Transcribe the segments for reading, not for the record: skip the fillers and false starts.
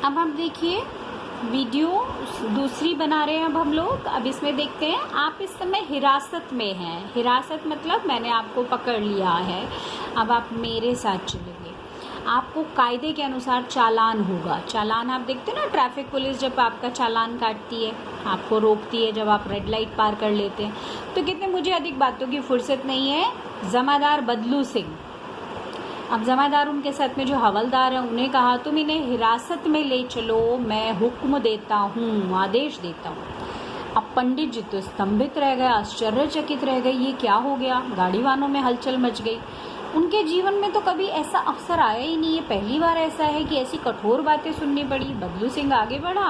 अब आप देखिए वीडियो दूसरी बना रहे हैं अब हम लोग। अब इसमें देखते हैं आप इस समय हिरासत में हैं। हिरासत मतलब मैंने आपको पकड़ लिया है, अब आप मेरे साथ चलेंगे। आपको कायदे के अनुसार चालान होगा। चालान आप देखते हैं ना, ट्रैफिक पुलिस जब आपका चालान काटती है, आपको रोकती है जब आप रेड लाइट पार कर लेते हैं। तो कहते हैं मुझे अधिक बातों की फुर्सत नहीं है, जमादार बदलू सिंह। अब जमादार उनके साथ में जो हवलदार हैं उन्हें कहा तुम इन्हें हिरासत में ले चलो, मैं हुक्म देता हूँ, आदेश देता हूँ। अब पंडित जी तो स्तंभित रह गए, आश्चर्यचकित रह गए, ये क्या हो गया। गाड़ी वालों में हलचल मच गई। उनके जीवन में तो कभी ऐसा अवसर आया ही नहीं, ये पहली बार ऐसा है कि ऐसी कठोर बातें सुननी पड़ी। बदलू सिंह आगे बढ़ा।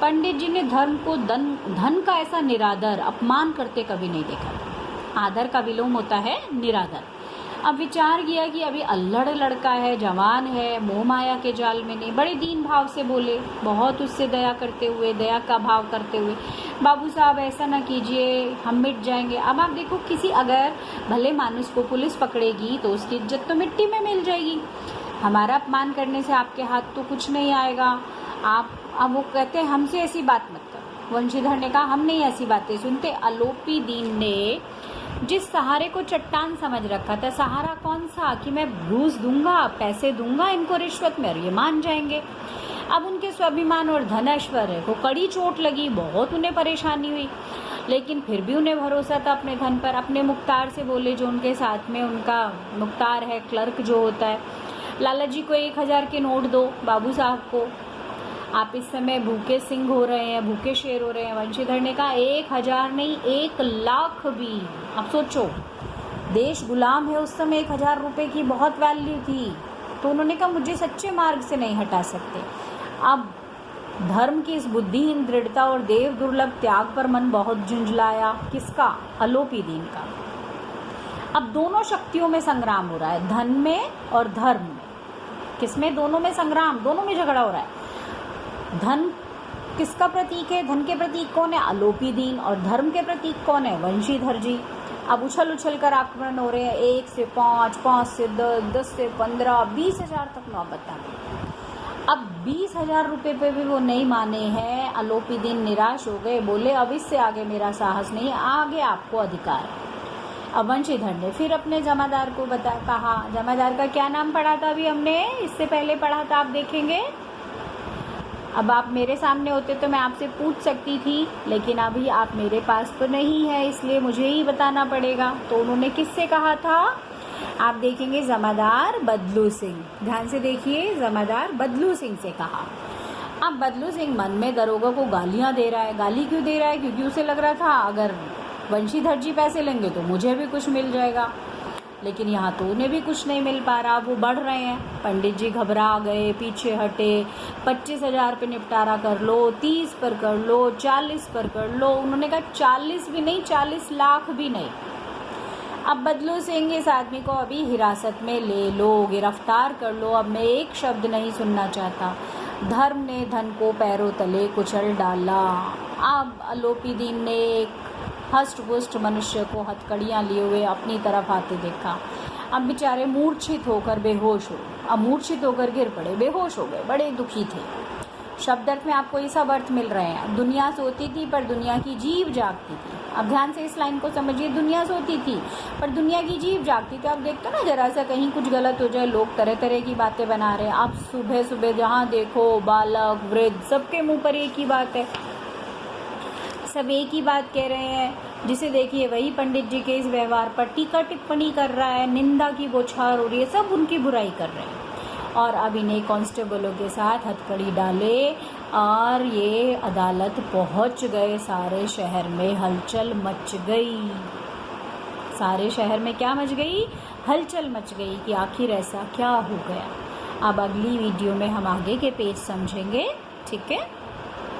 पंडित जी ने धर्म को धन का ऐसा निरादर अपमान करते कभी नहीं देखा था। आदर का विलोम होता है निरादर। अब विचार किया कि अभी अल्लड़ लड़का है, जवान है, मोह माया के जाल में नहीं। बड़े दीन भाव से बोले, बहुत उससे दया करते हुए, दया का भाव करते हुए, बाबू साहब ऐसा ना कीजिए, हम मिट जाएंगे। अब आप देखो, किसी अगर भले मानुस को पुलिस पकड़ेगी तो उसकी इज्जत तो मिट्टी में मिल जाएगी। हमारा अपमान करने से आपके हाथ तो कुछ नहीं आएगा। आप अब वो कहते हैं हमसे ऐसी बात मत करो। वंशीधर ने कहा हम नहीं ऐसी बातें सुनते। आलोपी दीन ने जिस सहारे को चट्टान समझ रखा था, सहारा कौन सा कि मैं घूस दूंगा, पैसे दूंगा इनको रिश्वत में, और ये मान जाएंगे। अब उनके स्वाभिमान और धन ऐश्वर्य को कड़ी चोट लगी, बहुत उन्हें परेशानी हुई, लेकिन फिर भी उन्हें भरोसा था अपने धन पर। अपने मुख्तार से बोले, जो उनके साथ में उनका मुख्तार है, क्लर्क जो होता है, लाला जी को 1000 के नोट दो, बाबू साहब को आप इस समय भूखे सिंह हो रहे हैं, भूखे शेर हो रहे हैं। वंशीधर ने कहा 1000 नहीं, 1,00,000 भी। अब सोचो, देश गुलाम है, उस समय 1000 रुपये की बहुत वैल्यू थी। तो उन्होंने कहा मुझे सच्चे मार्ग से नहीं हटा सकते। अब धर्म की इस बुद्धिहीन दृढ़ता और देव दुर्लभ त्याग पर मन बहुत झुंझलाया। किसका? आलोपी दीन का। अब दोनों शक्तियों में संग्राम हो रहा है, धन में और धर्म में। किसमें? दोनों में संग्राम, दोनों में झगड़ा हो रहा है। धन किसका प्रतीक है? धन के प्रतीक कौन है? आलोपी दीन। और धर्म के प्रतीक कौन है? वंशीधर जी। अब उछल उछल कर आक्रमण हो रहे हैं, 1 से 5, 5 से 10, 10 से 15, 20,000 तक नौबत आ गई। अब 20,000 रुपये पे भी वो नहीं माने हैं। आलोपी दीन निराश हो गए, बोले अब इससे आगे मेरा साहस नहीं, आगे आपको अधिकार है। अब वंशीधर ने फिर अपने जमादार को कहा, जमादार का क्या नाम पढ़ा था अभी हमने, इससे पहले पढ़ा था, आप देखेंगे। अब आप मेरे सामने होते तो मैं आपसे पूछ सकती थी, लेकिन अभी आप मेरे पास तो नहीं है, इसलिए मुझे ही बताना पड़ेगा। तो उन्होंने किससे कहा था? आप देखेंगे, जमादार बदलू सिंह। ध्यान से देखिए, जमादार बदलू सिंह से कहा। अब बदलू सिंह मन में दरोगा को गालियां दे रहा है। गाली क्यों दे रहा है? क्योंकि उसे लग रहा था अगर वंशीधर जी पैसे लेंगे तो मुझे भी कुछ मिल जाएगा, लेकिन यहाँ तो उन्हें भी कुछ नहीं मिल पा रहा। वो बढ़ रहे हैं। पंडित जी घबरा गए, पीछे हटे। 25,000 पे निपटारा कर लो, 30 पर कर लो, 40 पर कर लो। उन्होंने कहा 40 भी नहीं, 40 लाख भी नहीं। अब बदलू सिंह इस आदमी को अभी हिरासत में ले लो, गिरफ्तार कर लो, अब मैं एक शब्द नहीं सुनना चाहता। धर्म ने धन को पैरों तले कुचल डाला। अब आलोपी दीन ने एक हष्ट पुष्ट मनुष्य को हथकड़ियाँ लिए हुए अपनी तरफ आते देखा। अब बेचारे मूर्छित होकर बेहोश हो, अब मूर्छित होकर गिर पड़े, बेहोश हो गए, बड़े दुखी थे। शब्द अर्थ में आपको ये सब अर्थ मिल रहे हैं। दुनिया सोती थी पर दुनिया की जीव जागती थी। अब ध्यान से इस लाइन को समझिए, दुनिया सोती थी पर दुनिया की जीव जागती थी। अब देखते ना, जरा सा कहीं कुछ गलत हो जाए, लोग तरह तरह की बातें बना रहे हैं। अब सुबह सुबह जहाँ देखो बालक वृद्ध, सबके मुँह पर एक ही बात है, सब एक ही बात कह रहे हैं। जिसे देखिए वही पंडित जी के इस व्यवहार पर टीका टिप्पणी कर रहा है, निंदा की बौछार हो रही है, सब उनकी बुराई कर रहे हैं। और अब इन्हें कांस्टेबलों के साथ हथकड़ी डाले और ये अदालत पहुंच गए। सारे शहर में हलचल मच गई। सारे शहर में क्या मच गई? हलचल मच गई कि आखिर ऐसा क्या हो गया। अब अगली वीडियो में हम आगे के पेज समझेंगे, ठीक है।